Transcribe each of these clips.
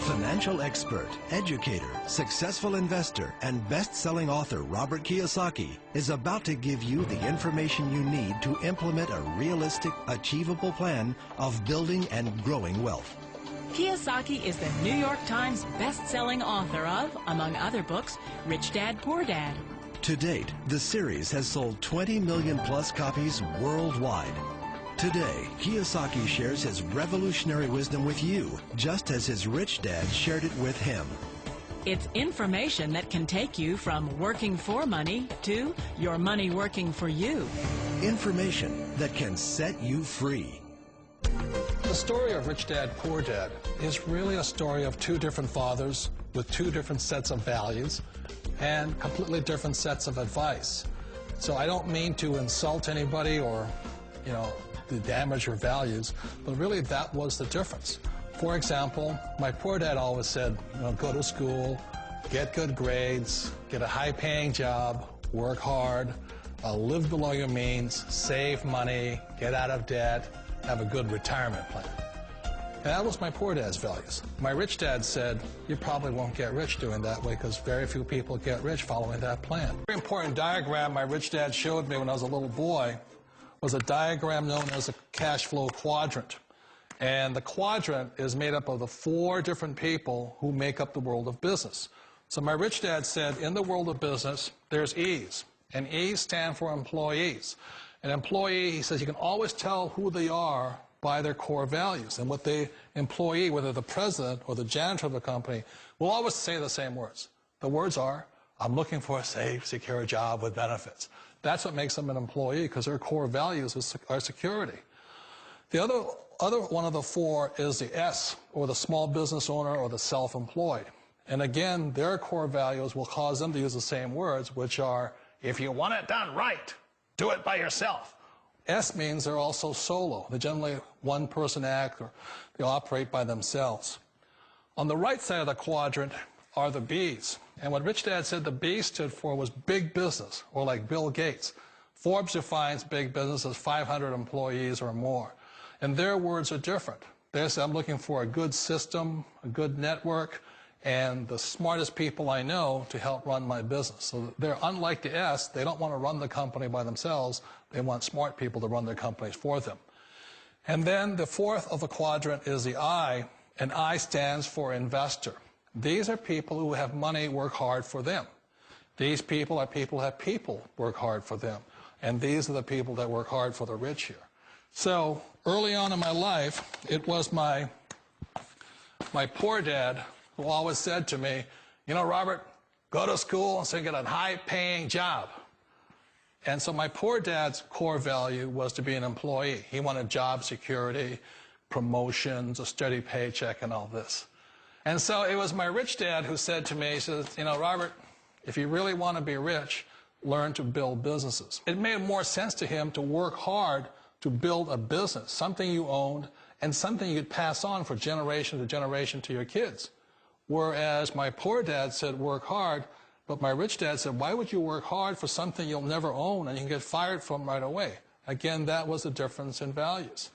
Financial expert, educator, successful investor, and best-selling author Robert Kiyosaki is about to give you the information you need to implement a realistic, achievable plan of building and growing wealth. Kiyosaki is the New York Times best-selling author of, among other books, Rich Dad, Poor Dad. To date, the series has sold 20 million plus copies worldwide. Today, Kiyosaki shares his revolutionary wisdom with you, just as his rich dad shared it with him. It's information that can take you from working for money to your money working for you. Information that can set you free. The story of Rich Dad, Poor Dad is really a story of two different fathers with two different sets of values and completely different sets of advice. So I don't mean to insult anybody or, to damage your values, but really that was the difference. For example, my poor dad always said, go to school, get good grades, get a high-paying job, work hard, live below your means, save money, get out of debt, have a good retirement plan. And that was my poor dad's values. My rich dad said, you probably won't get rich doing that way because very few people get rich following that plan. A very important diagram my rich dad showed me when I was a little boy was a diagram known as a cash flow quadrant. And the quadrant is made up of the four different people who make up the world of business. So my rich dad said, in the world of business, there's E's. And E's stand for employees. An employee, he says, you can always tell who they are by their core values. And what the employee, whether the president or the janitor of the company, will always say the same words. The words are, I'm looking for a safe, secure job with benefits. That's what makes them an employee, because their core values are security. The other one of the four is the S, or the small business owner or the self-employed. And again, their core values will cause them to use the same words, which are, if you want it done right, do it by yourself. S means they're also solo. They're generally one-person act, or they operate by themselves. On the right side of the quadrant are the B's. And what Rich Dad said the B stood for was big business, or like Bill Gates. Forbes defines big business as 500 employees or more. And their words are different. They say, I'm looking for a good system, a good network, and the smartest people I know to help run my business. So they're unlike the S. They don't want to run the company by themselves. They want smart people to run their companies for them. And then the fourth of the quadrant is the I, and I stands for investor. These are people who have money work hard for them. These people are people who have people work hard for them. And these are the people that work hard for the rich here. So early on in my life, it was my poor dad who always said to me, Robert, go to school and so you get a high-paying job. And so my poor dad's core value was to be an employee. He wanted job security, promotions, a steady paycheck, and all this. And so it was my rich dad who said to me, he says, Robert, if you really want to be rich, learn to build businesses. It made more sense to him to work hard to build a business, something you owned and something you'd pass on for generation to generation to your kids. Whereas my poor dad said work hard, but my rich dad said, why would you work hard for something you'll never own and you can get fired from right away? Again, that was the difference in values.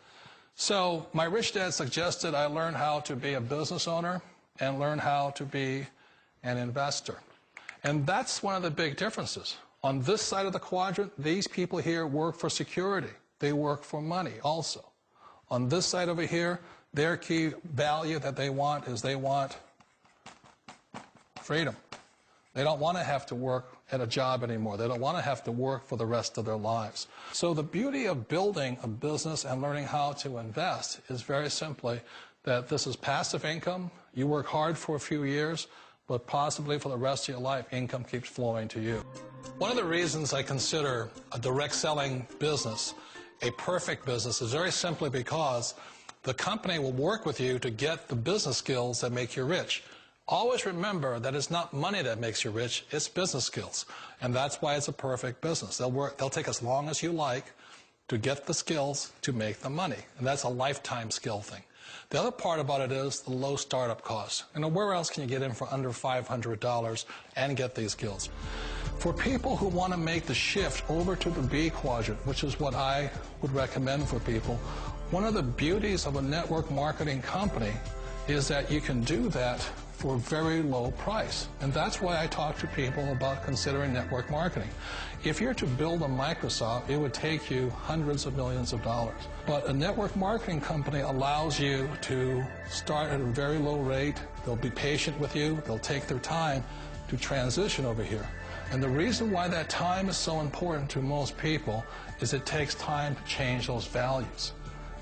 So my rich dad suggested I learn how to be a business owner and learn how to be an investor. And that's one of the big differences. On this side of the quadrant, these people here work for security. They work for money also. On this side over here, their key value that they want is they want freedom. They don't want to have to work at a job anymore. They don't want to have to work for the rest of their lives. So the beauty of building a business and learning how to invest is very simply that this is passive income. You work hard for a few years, but possibly for the rest of your life, income keeps flowing to you. One of the reasons I consider a direct selling business a perfect business is very simply because the company will work with you to get the business skills that make you rich. Always remember that it's not money that makes you rich, it's business skills. And that's why it's a perfect business. They'll take as long as you like to get the skills to make the money. And that's a lifetime skill thing. The other part about it is the low startup costs. Where else can you get in for under $500 and get these skills? For people who want to make the shift over to the B quadrant, which is what I would recommend for people, one of the beauties of a network marketing company is that you can do that for a very low price. And that's why I talk to people about considering network marketing. If you're to build a Microsoft, it would take you hundreds of millions of dollars. But a network marketing company allows you to start at a very low rate. They'll be patient with you. They'll take their time to transition over here. And the reason why that time is so important to most people is it takes time to change those values.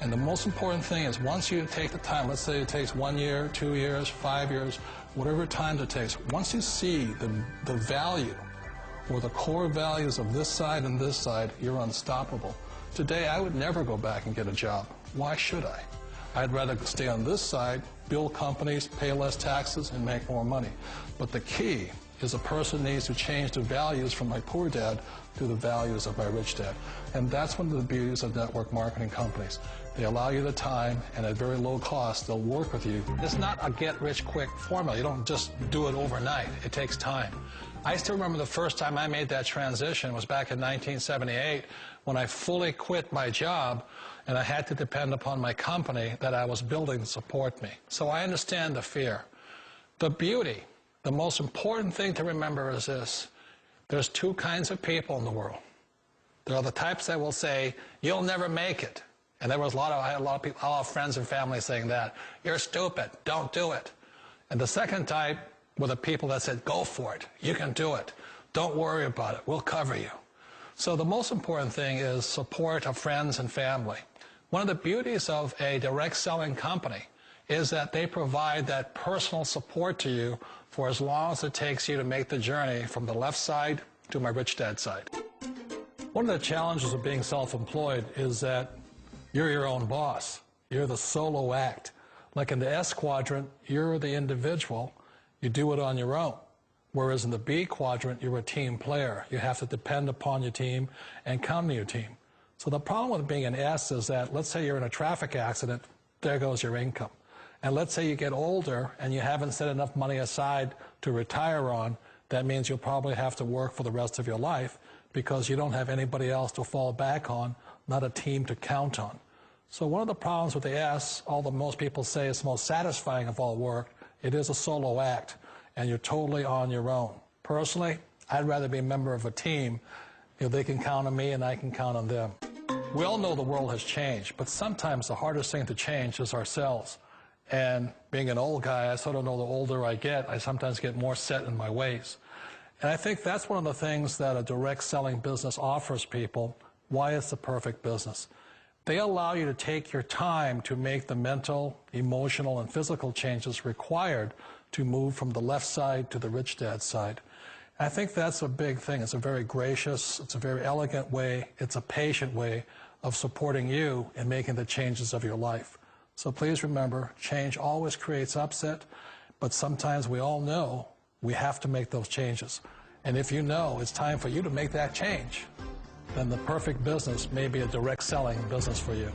And the most important thing is once you take the time, let's say it takes 1 year, 2 years, 5 years, whatever time it takes, once you see the value or the core values of this side and this side, you're unstoppable. Today, I would never go back and get a job. Why should I? I'd rather stay on this side, build companies, pay less taxes, and make more money. But the key is a person needs to change the values from my poor dad to the values of my rich dad. And that's one of the beauties of network marketing companies. They allow you the time, and at very low cost, they'll work with you. It's not a get-rich-quick formula. You don't just do it overnight. It takes time. I still remember the first time I made that transition was back in 1978 when I fully quit my job and I had to depend upon my company that I was building to support me. So I understand the fear. The beauty, the most important thing to remember is this. There's two kinds of people in the world. There are the types that will say, you'll never make it. And I had a lot of friends and family saying that. You're stupid. Don't do it. And the second type were the people that said, go for it. You can do it. Don't worry about it. We'll cover you. So the most important thing is support of friends and family. One of the beauties of a direct selling company is that they provide that personal support to you for as long as it takes you to make the journey from the left side to my rich dad side. One of the challenges of being self-employed is that you're your own boss. You're the solo act. Like in the S quadrant, you're the individual. You do it on your own. Whereas in the B quadrant, you're a team player. You have to depend upon your team and come to your team. So the problem with being an S is that, let's say you're in a traffic accident, there goes your income. And let's say you get older and you haven't set enough money aside to retire on, that means you'll probably have to work for the rest of your life because you don't have anybody else to fall back on, not a team to count on. So one of the problems with the S, although most people say it's the most satisfying of all work, it is a solo act, and you're totally on your own. Personally, I'd rather be a member of a team if they can count on me and I can count on them. We all know the world has changed, but sometimes the hardest thing to change is ourselves. And being an old guy, I sort of know the older I get, I sometimes get more set in my ways. And I think that's one of the things that a direct selling business offers people, why it's the perfect business. They allow you to take your time to make the mental, emotional, and physical changes required to move from the left side to the rich dad side. And I think that's a big thing. It's a very gracious, it's a very elegant way, it's a patient way of supporting you in making the changes of your life. So please remember, change always creates upset, but sometimes we all know we have to make those changes. And if you know it's time for you to make that change, then the perfect business may be a direct selling business for you.